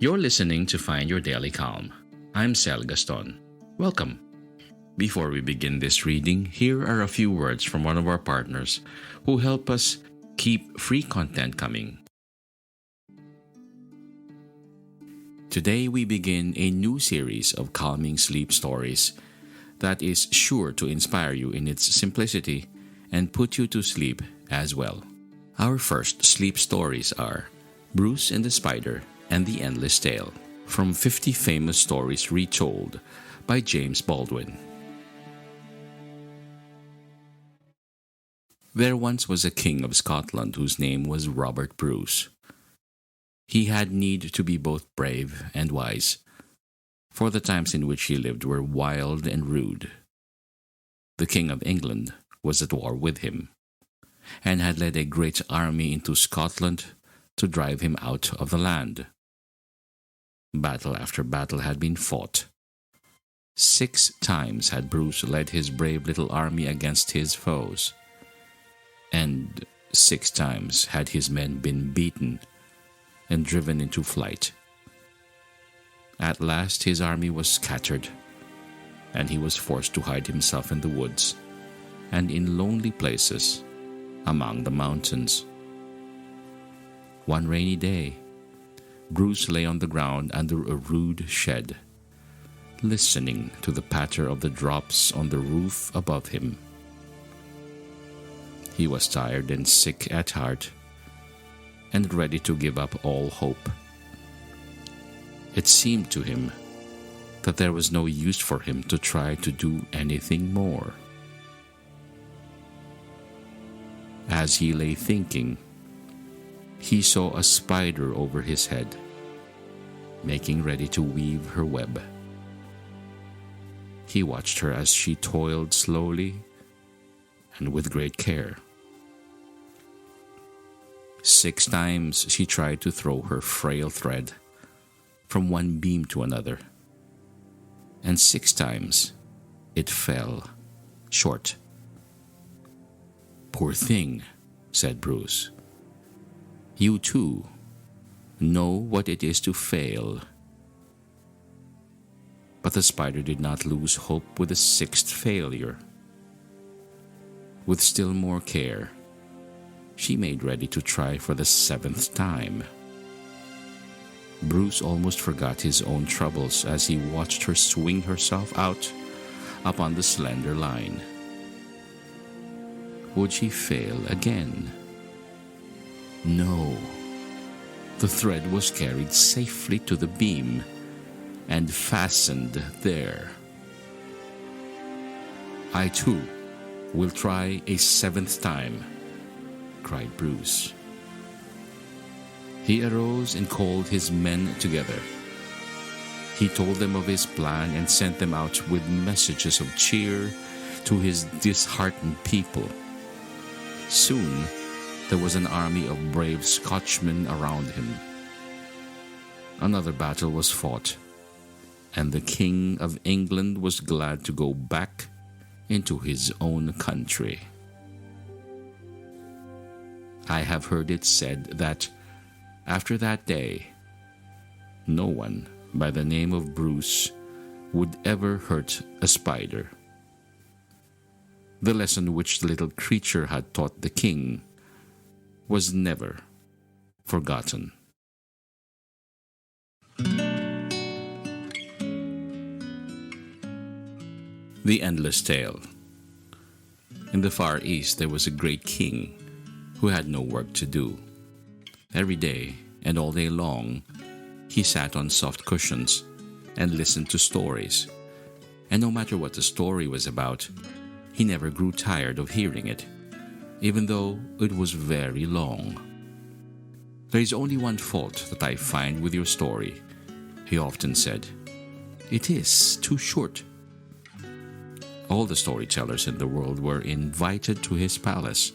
You're listening to Find Your Daily Calm. I'm Sel Gaston. Welcome. Before we begin this reading, here are a few words from one of our partners who help us keep free content coming. Today we begin a new series of calming sleep stories that is sure to inspire you in its simplicity and put you to sleep as well. Our first sleep stories are Bruce and the Spider and the Endless Tale, from 50 Famous Stories Retold by James Baldwin. There once was a king of Scotland whose name was Robert Bruce. He had need to be both brave and wise, for the times in which he lived were wild and rude. The King of England was at war with him, and had led a great army into Scotland to drive him out of the land. Battle after battle had been fought. 6 times had Bruce led his brave little army against his foes, and 6 times had his men been beaten and driven into flight. At last his army was scattered, and he was forced to hide himself in the woods and in lonely places among the mountains. One rainy day, Bruce lay on the ground under a rude shed, listening to the patter of the drops on the roof above him. He was tired and sick at heart, and ready to give up all hope. It seemed to him that there was no use for him to try to do anything more. As he lay thinking, he saw a spider over his head, making ready to weave her web. He watched her as she toiled slowly and with great care. 6 times she tried to throw her frail thread from one beam to another, and 6 times it fell short. "Poor thing," said Bruce. "You too know what it is to fail." But the spider did not lose hope with the 6th failure. With still more care, she made ready to try for the 7th time. Bruce almost forgot his own troubles as he watched her swing herself out upon the slender line. Would she fail again? No. The thread was carried safely to the beam and fastened there. "I too will try a 7th time," cried Bruce. He arose and called his men together. He told them of his plan and sent them out with messages of cheer to his disheartened people. Soon there was an army of brave Scotchmen around him. Another battle was fought, and the King of England was glad to go back into his own country. I have heard it said that after that day, no one by the name of Bruce would ever hurt a spider. The lesson which the little creature had taught the king was never forgotten. The Endless Tale. In the Far East there was a great king who had no work to do. Every day and all day long, he sat on soft cushions and listened to stories. And no matter what the story was about, he never grew tired of hearing it, even though it was very long. "There is only one fault that I find with your story," he often said. "It is too short." All the storytellers in the world were invited to his palace,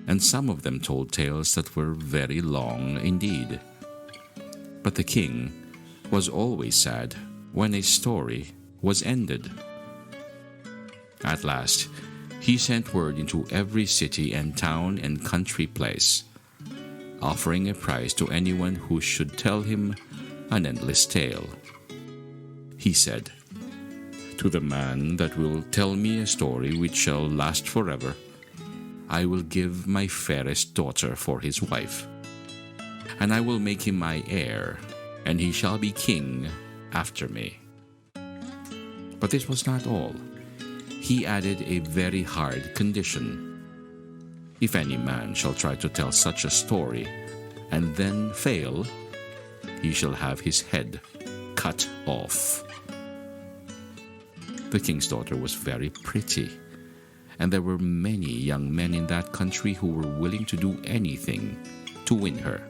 and some of them told tales that were very long indeed. But the king was always sad when a story was ended. At last, he sent word into every city and town and country place, offering a prize to anyone who should tell him an endless tale. He said, "To the man that will tell me a story which shall last forever, I will give my fairest daughter for his wife, and I will make him my heir, and he shall be king after me." But this was not all. He added a very hard condition. "If any man shall try to tell such a story and then fail, he shall have his head cut off." The king's daughter was very pretty, and there were many young men in that country who were willing to do anything to win her.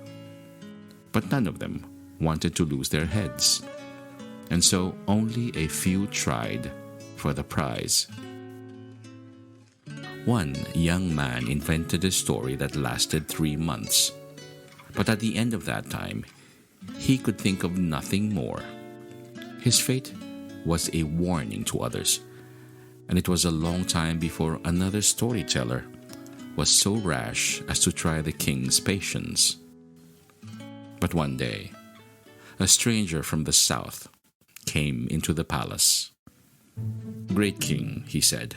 But none of them wanted to lose their heads, and so only a few tried for the prize. One young man invented a story that lasted 3 months, but at the end of that time, he could think of nothing more. His fate was a warning to others, and it was a long time before another storyteller was so rash as to try the king's patience. But one day, a stranger from the south came into the palace. "Great king," he said,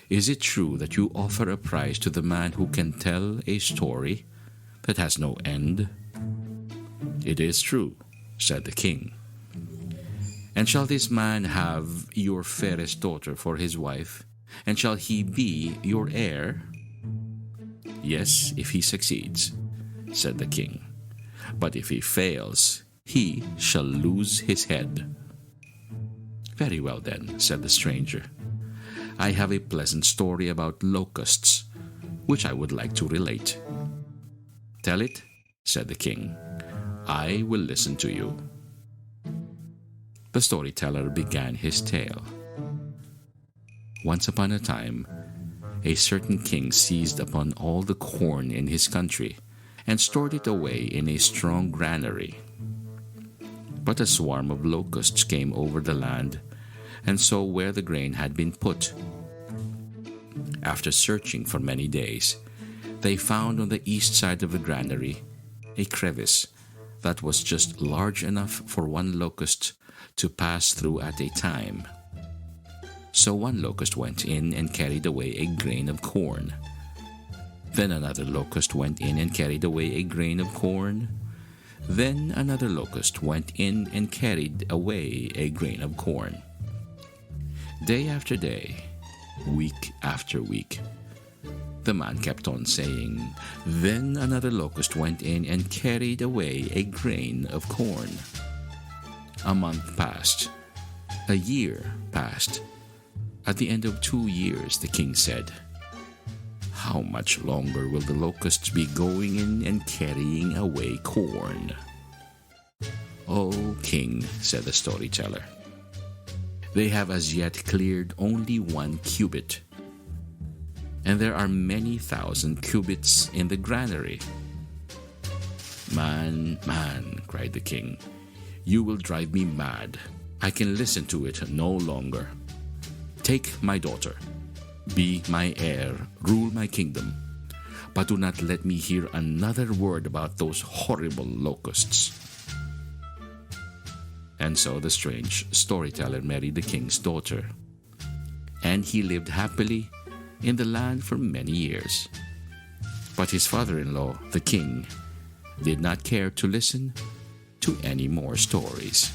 "is it true that you offer a prize to the man who can tell a story that has no end?" "It is true," said the king. "And shall this man have your fairest daughter for his wife, and shall he be your heir?" "Yes, if he succeeds," said the king. "But if he fails, he shall lose his head." "Very well then," said the stranger. "I have a pleasant story about locusts, which I would like to relate." "Tell it," said the king. "I will listen to you." The storyteller began his tale. Once upon a time, a certain king seized upon all the corn in his country and stored it away in a strong granary. But a swarm of locusts came over the land and saw where the grain had been put. After searching for many days, they found on the east side of the granary a crevice that was just large enough for one locust to pass through at a time. So one locust went in and carried away a grain of corn. Then another locust went in and carried away a grain of corn. Then another locust went in and carried away a grain of corn. Day after day, week after week, the man kept on saying, "Then another locust went in and carried away a grain of corn." A month passed. A year passed. At the end of 2 years, the king said, "How much longer will the locusts be going in and carrying away corn?" "O king," said the storyteller, "they have as yet cleared only 1 cubit, and there are many thousand cubits in the granary." "Man, man," cried the king, "you will drive me mad. I can listen to it no longer. Take my daughter, be my heir, rule my kingdom, but do not let me hear another word about those horrible locusts." And so the strange storyteller married the king's daughter, and he lived happily in the land for many years. But his father-in-law, the king, did not care to listen to any more stories.